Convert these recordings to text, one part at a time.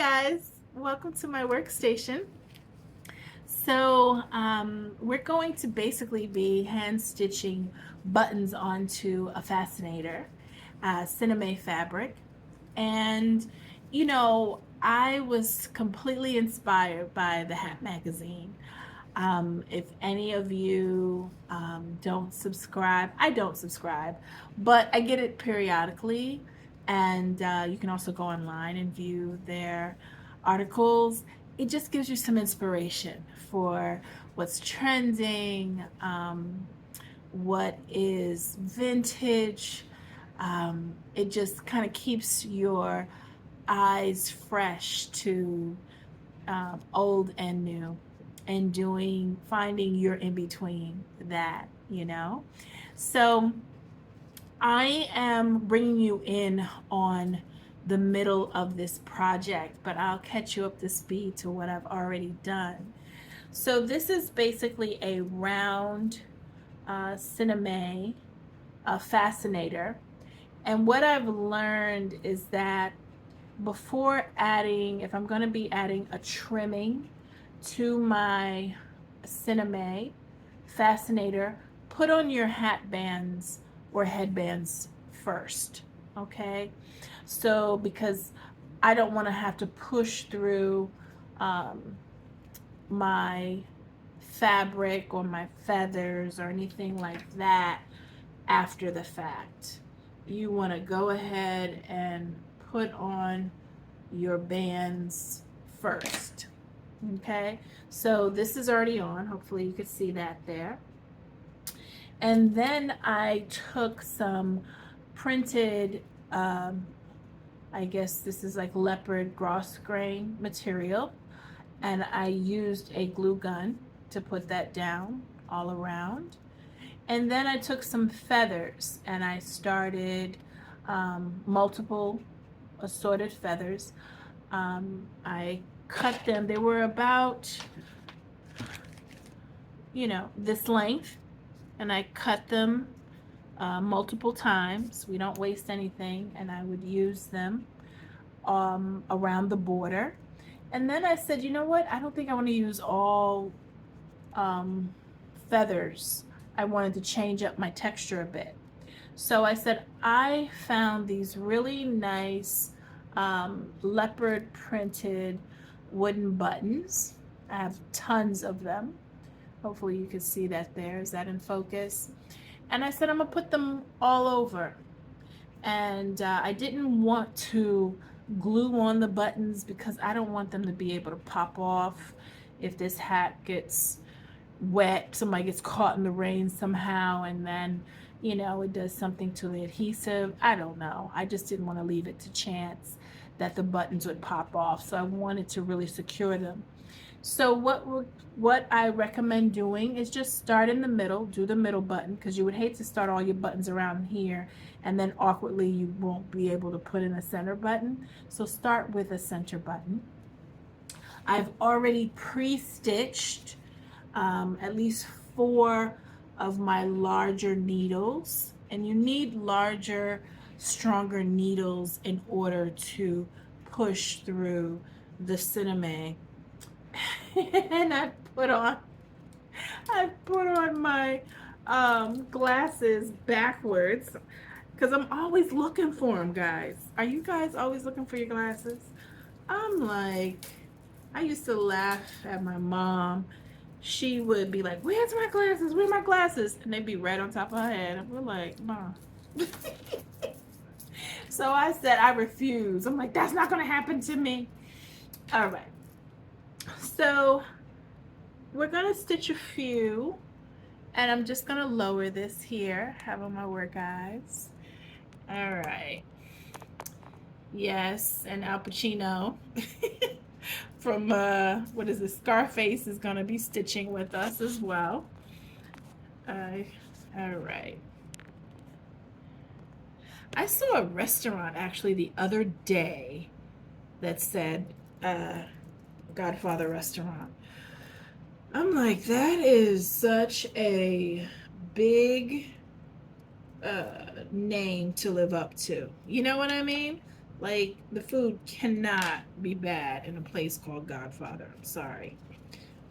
guys, welcome to my workstation. We're going to basically be hand stitching buttons onto a fascinator, cinema fabric. And I was completely inspired by the Hat magazine. If any of you don't subscribe, I don't subscribe, but I get it periodically. And you can also go online and view their articles. It just gives you some inspiration for what's trending, what is vintage. It just kind of keeps your eyes fresh to old and new, and finding your in between that. So I am bringing you in on the middle of this project, but I'll catch you up to speed to what I've already done. So this is basically a round cinema fascinator. And what I've learned is that before if I'm going to be adding a trimming to my cinema fascinator, put on your hat bands or headbands first, okay? So because I don't want to have to push through my fabric or my feathers or anything like that after the fact. You want to go ahead and put on your bands first. Okay, so this is already on. Hopefully you could see that there. And then I took some printed, I guess this is like leopard grosgrain material, and I used a glue gun to put that down all around. And then I took some feathers and I started multiple assorted feathers. I cut them. They were about, this length, and I cut them multiple times. We don't waste anything, and I would use them around the border. And then I said, you know what? I don't think I want to use all feathers. I wanted to change up my texture a bit. So I said, I found these really nice leopard printed wooden buttons. I have tons of them. Hopefully you can see that there. Is that in focus? And I said, I'm gonna put them all over. And I didn't want to glue on the buttons because I don't want them to be able to pop off if this hat gets wet, somebody gets caught in the rain somehow, and then it does something to the adhesive. I don't know. I just didn't want to leave it to chance that the buttons would pop off, so I wanted to really secure them. So what I recommend doing is just start in the middle, do the middle button, because you would hate to start all your buttons around here and then awkwardly you won't be able to put in a center button. So start with a center button. I've already pre-stitched at least 4 of my larger needles, and you need larger, stronger needles in order to push through the cinema. And I put on my glasses backwards because I'm always looking for them, guys. Are you guys always looking for your glasses? I'm like, I used to laugh at my mom. She would be like, where's my glasses? Where's my glasses? And they'd be right on top of her head. And we're like, Mom. So I said, I refuse. I'm like, that's not going to happen to me. All right. So we're going to stitch a few. And I'm just going to lower this here. Have on my work eyes. All right. Yes, and Al Pacino from what is it, Scarface is going to be stitching with us as well. All right. I saw a restaurant actually the other day that said Godfather Restaurant. I'm like, that is such a big name to live up to. You know what I mean? Like, the food cannot be bad in a place called Godfather. I'm sorry.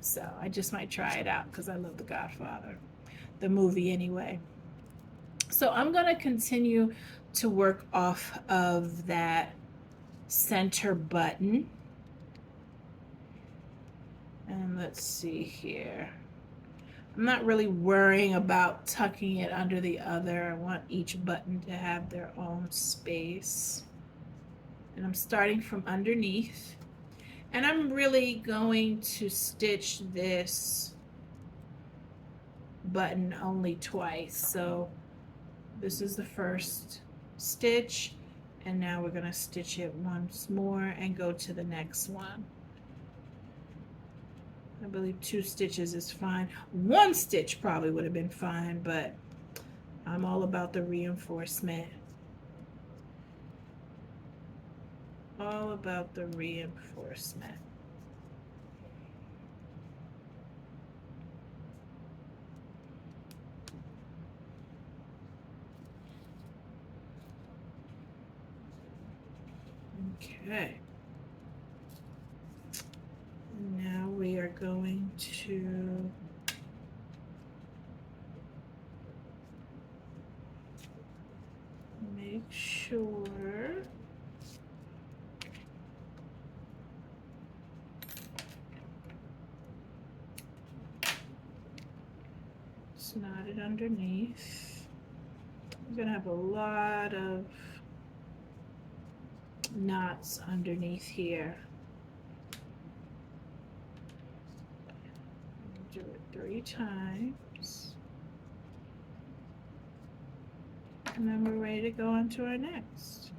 So I just might try it out because I love The Godfather, the movie anyway. So I'm going to continue to work off of that center button. And let's see here. I'm not really worrying about tucking it under the other. I want each button to have their own space. And I'm starting from underneath. And I'm really going to stitch this button only twice. So this is the first stitch, and now we're going to stitch it once more and go to the next one. I believe 2 stitches is fine. 1 stitch probably would have been fine, but I'm all about the reinforcement. All about the reinforcement. Okay. Now we are going to make sure it's knotted underneath. I'm gonna have a lot of knots underneath here. Do it 3 times. And then we're ready to go on to our next.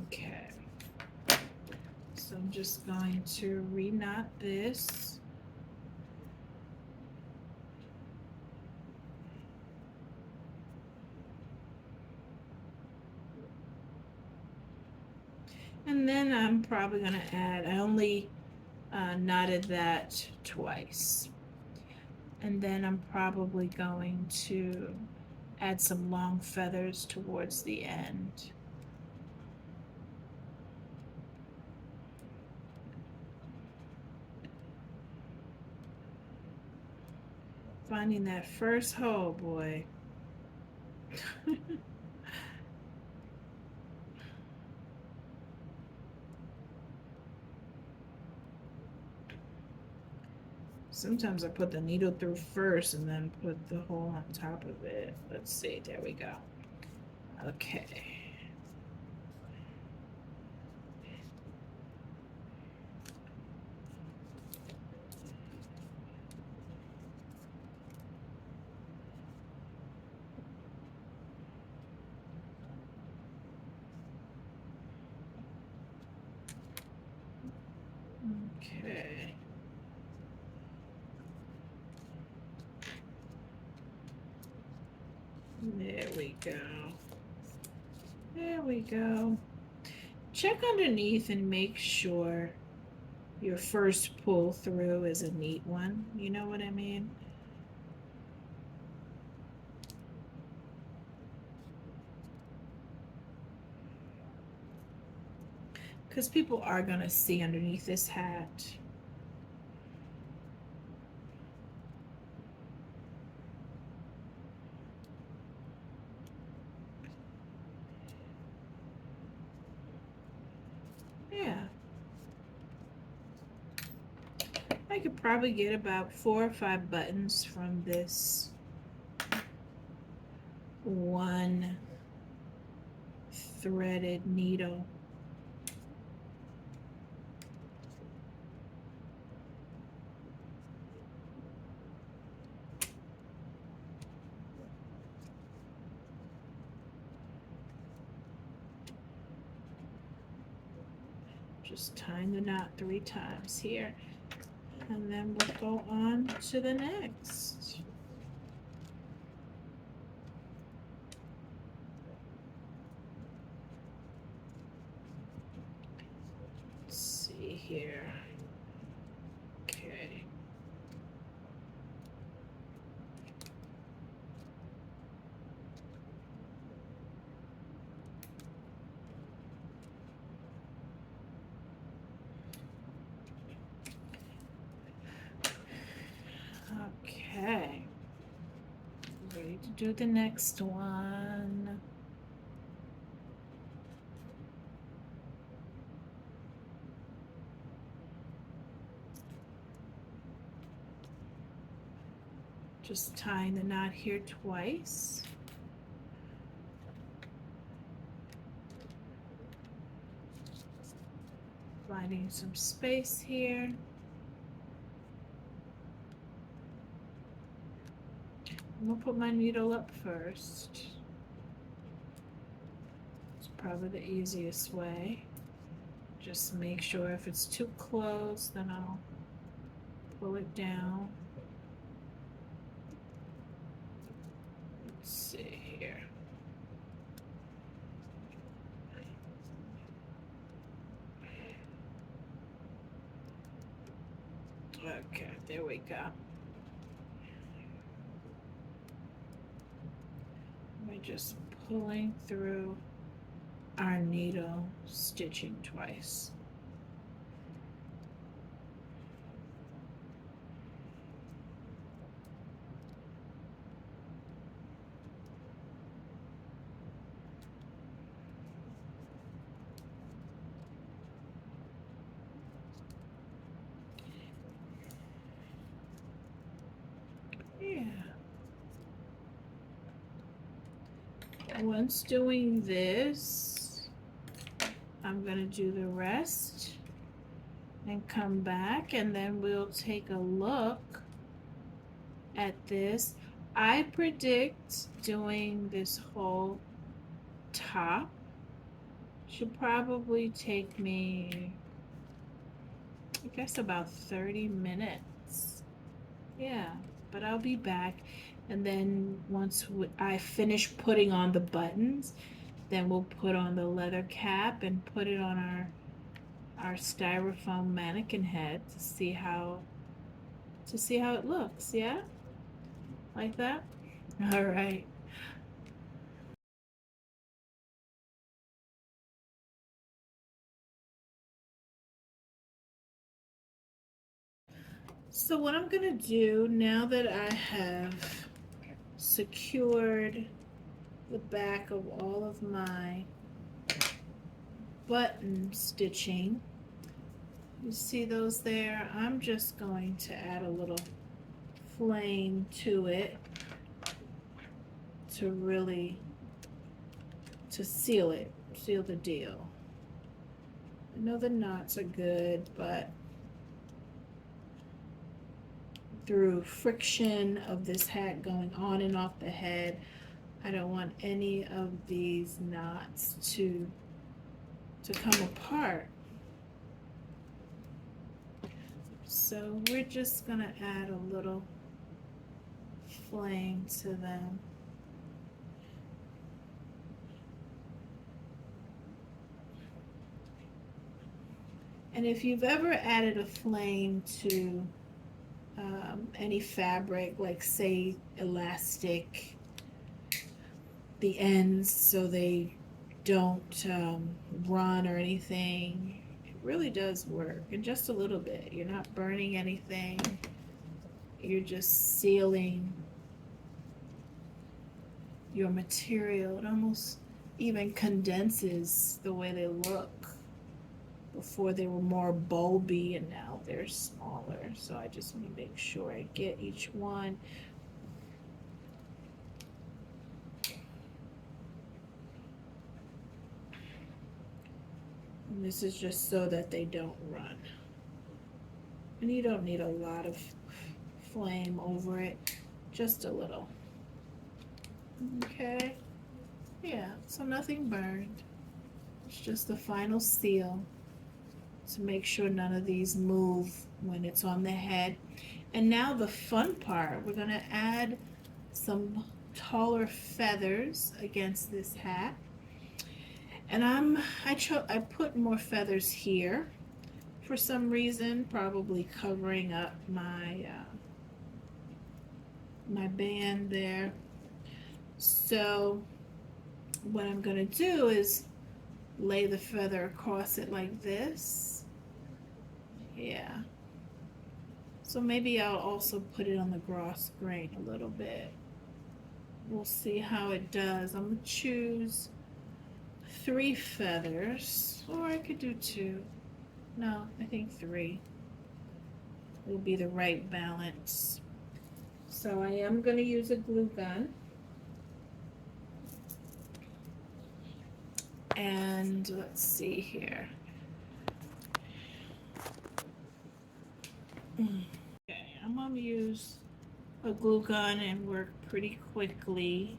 Okay. So I'm just going to re-knot this. And then I'm probably going to add, I only knotted that twice. And then I'm probably going to add some long feathers towards the end. Finding that first hole, boy. Sometimes I put the needle through first and then put the hole on top of it. Let's see, there we go. Okay. Okay. There we go. There we go. Check underneath and make sure your first pull through is a neat one. You know what I mean? Because people are going to see underneath this hat. Yeah. I could probably get about 4 or 5 buttons from this one threaded needle. Just tying the knot 3 times here, and then we'll go on to the next. Let's see here. Okay. do the next one. Just tying the knot here twice. Finding some space here. I'm gonna put my needle up first. It's probably the easiest way. Just make sure if it's too close, then I'll pull it down. Let's see here. Okay, there we go. We're just pulling through our needle, stitching twice. Yeah. Once doing this, I'm going to do the rest and come back, and then we'll take a look at this. I predict doing this whole top should probably take me, I guess, about 30 minutes. Yeah, but I'll be back, and then once I finish putting on the buttons, then we'll put on the leather cap and put it on our styrofoam mannequin head to see how it looks. Yeah, like that. All right. So what I'm gonna do now that I have secured the back of all of my button stitching, you see those there? I'm just going to add a little flame to it to really seal the deal. I know the knots are good, but through friction of this hat going on and off the head, I don't want any of these knots to come apart. So we're just gonna add a little flame to them. And if you've ever added a flame to any fabric, like say elastic, the ends so they don't run or anything, it really does work. And just a little bit, you're not burning anything, you're just sealing your material. It almost even condenses the way they look. Before they were more bulby and now they're smaller. So I just want to make sure I get each one. And this is just so that they don't run. And you don't need a lot of flame over it, just a little. Okay, yeah, so nothing burned. It's just the final seal to make sure none of these move when it's on the head. And now the fun part, we're gonna add some taller feathers against this hat. And I put more feathers here for some reason, probably covering up my my band there. So what I'm gonna do is lay the feather across it like this. Yeah. So maybe I'll also put it on the gross grain a little bit. we'll see how it does. I'm gonna choose 3 feathers, or I could do 2. No, I think 3 will be the right balance. So I am gonna use a glue gun. And let's see here. Okay, I'm gonna use a glue gun and work pretty quickly.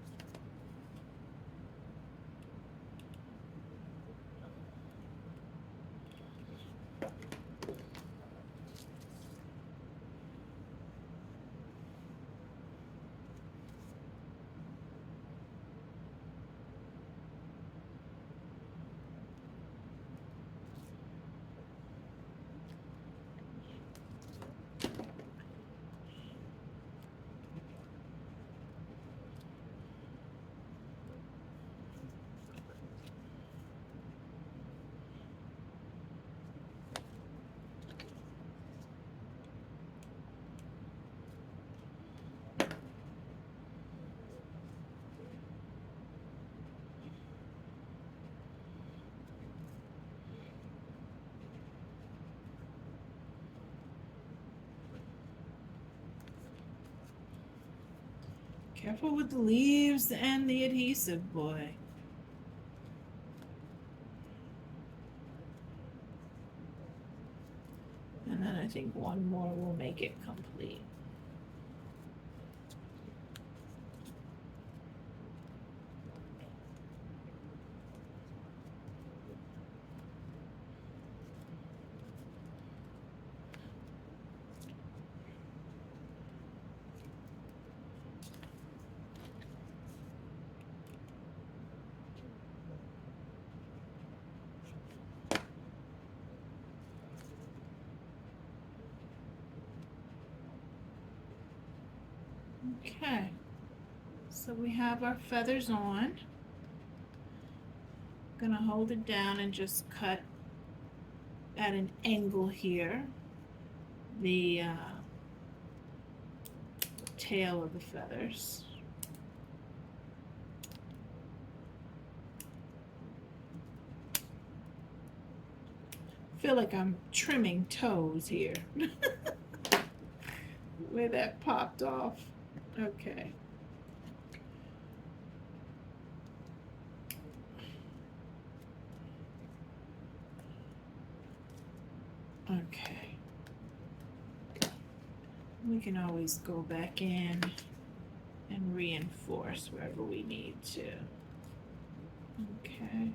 Careful with the leaves and the adhesive, boy. And then I think one more will make it complete. Okay, so we have our feathers on. Gonna hold it down and just cut at an angle here the tail of the feathers. I feel like I'm trimming toes here. Where that popped off. Okay. Okay. We can always go back in and reinforce wherever we need to. Okay.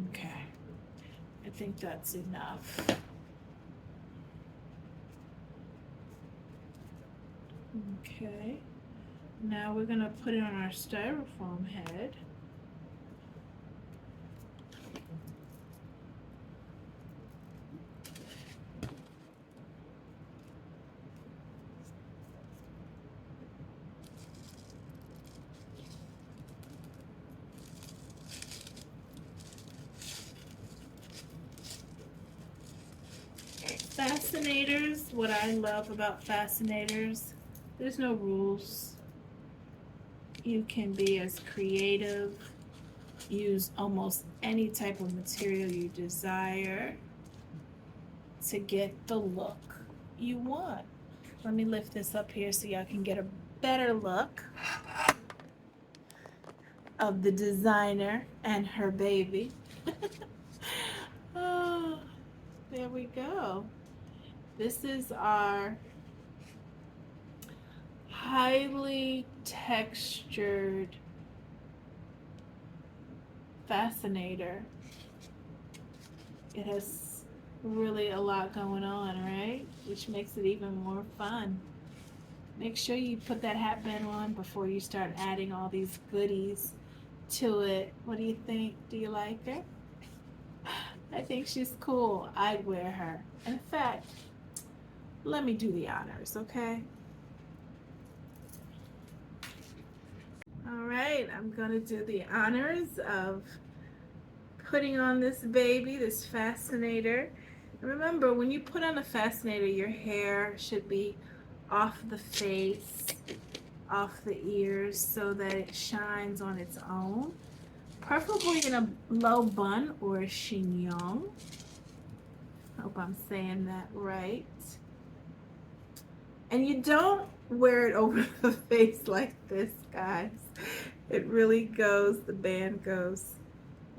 Okay. I think that's enough. Okay. Now we're going to put it on our styrofoam head. Fascinators, what I love about Fascinators, there's no rules. You can be as creative, use almost any type of material you desire to get the look you want. Let me lift this up here so y'all can get a better look of the designer and her baby. Oh, there we go. This is our highly textured Fascinator. It has really a lot going on, right? Which makes it even more fun. Make sure you put that hatband on before you start adding all these goodies to it. What do you think? Do you like her? I think she's cool. I'd wear her. In fact, let me do the honors, okay? right, I'm gonna do the honors of putting on this baby, this Fascinator. Remember, when you put on a Fascinator, your hair should be off the face, off the ears, so that it shines on its own. Preferably in a low bun or a chignon. Hope I'm saying that right. And you don't wear it over the face like this, guys. It really goes, the band goes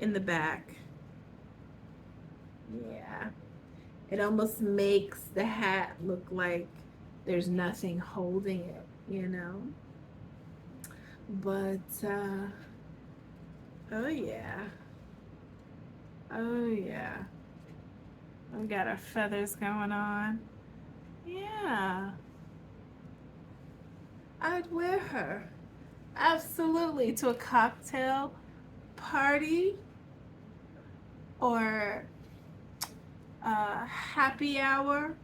in the back. Yeah. It almost makes the hat look like there's nothing holding it, you know? But, oh yeah. Oh yeah. We got our feathers going on. Yeah. I'd wear her. Absolutely. To a cocktail party or a happy hour.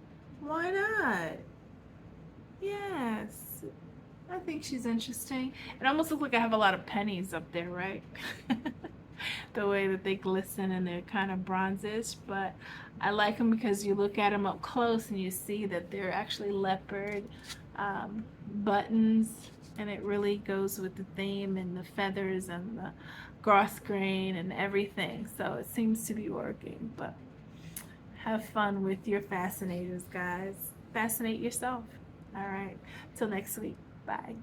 Why not? Yes. I think she's interesting. It almost looks like I have a lot of pennies up there, right? The way that they glisten and they're kind of bronzish, but I like them because you look at them up close and you see that they're actually leopard buttons, and it really goes with the theme and the feathers and the grass grain and everything. So it seems to be working, but have fun with your fascinators, guys. Fascinate yourself. All right. Till next week. Bye.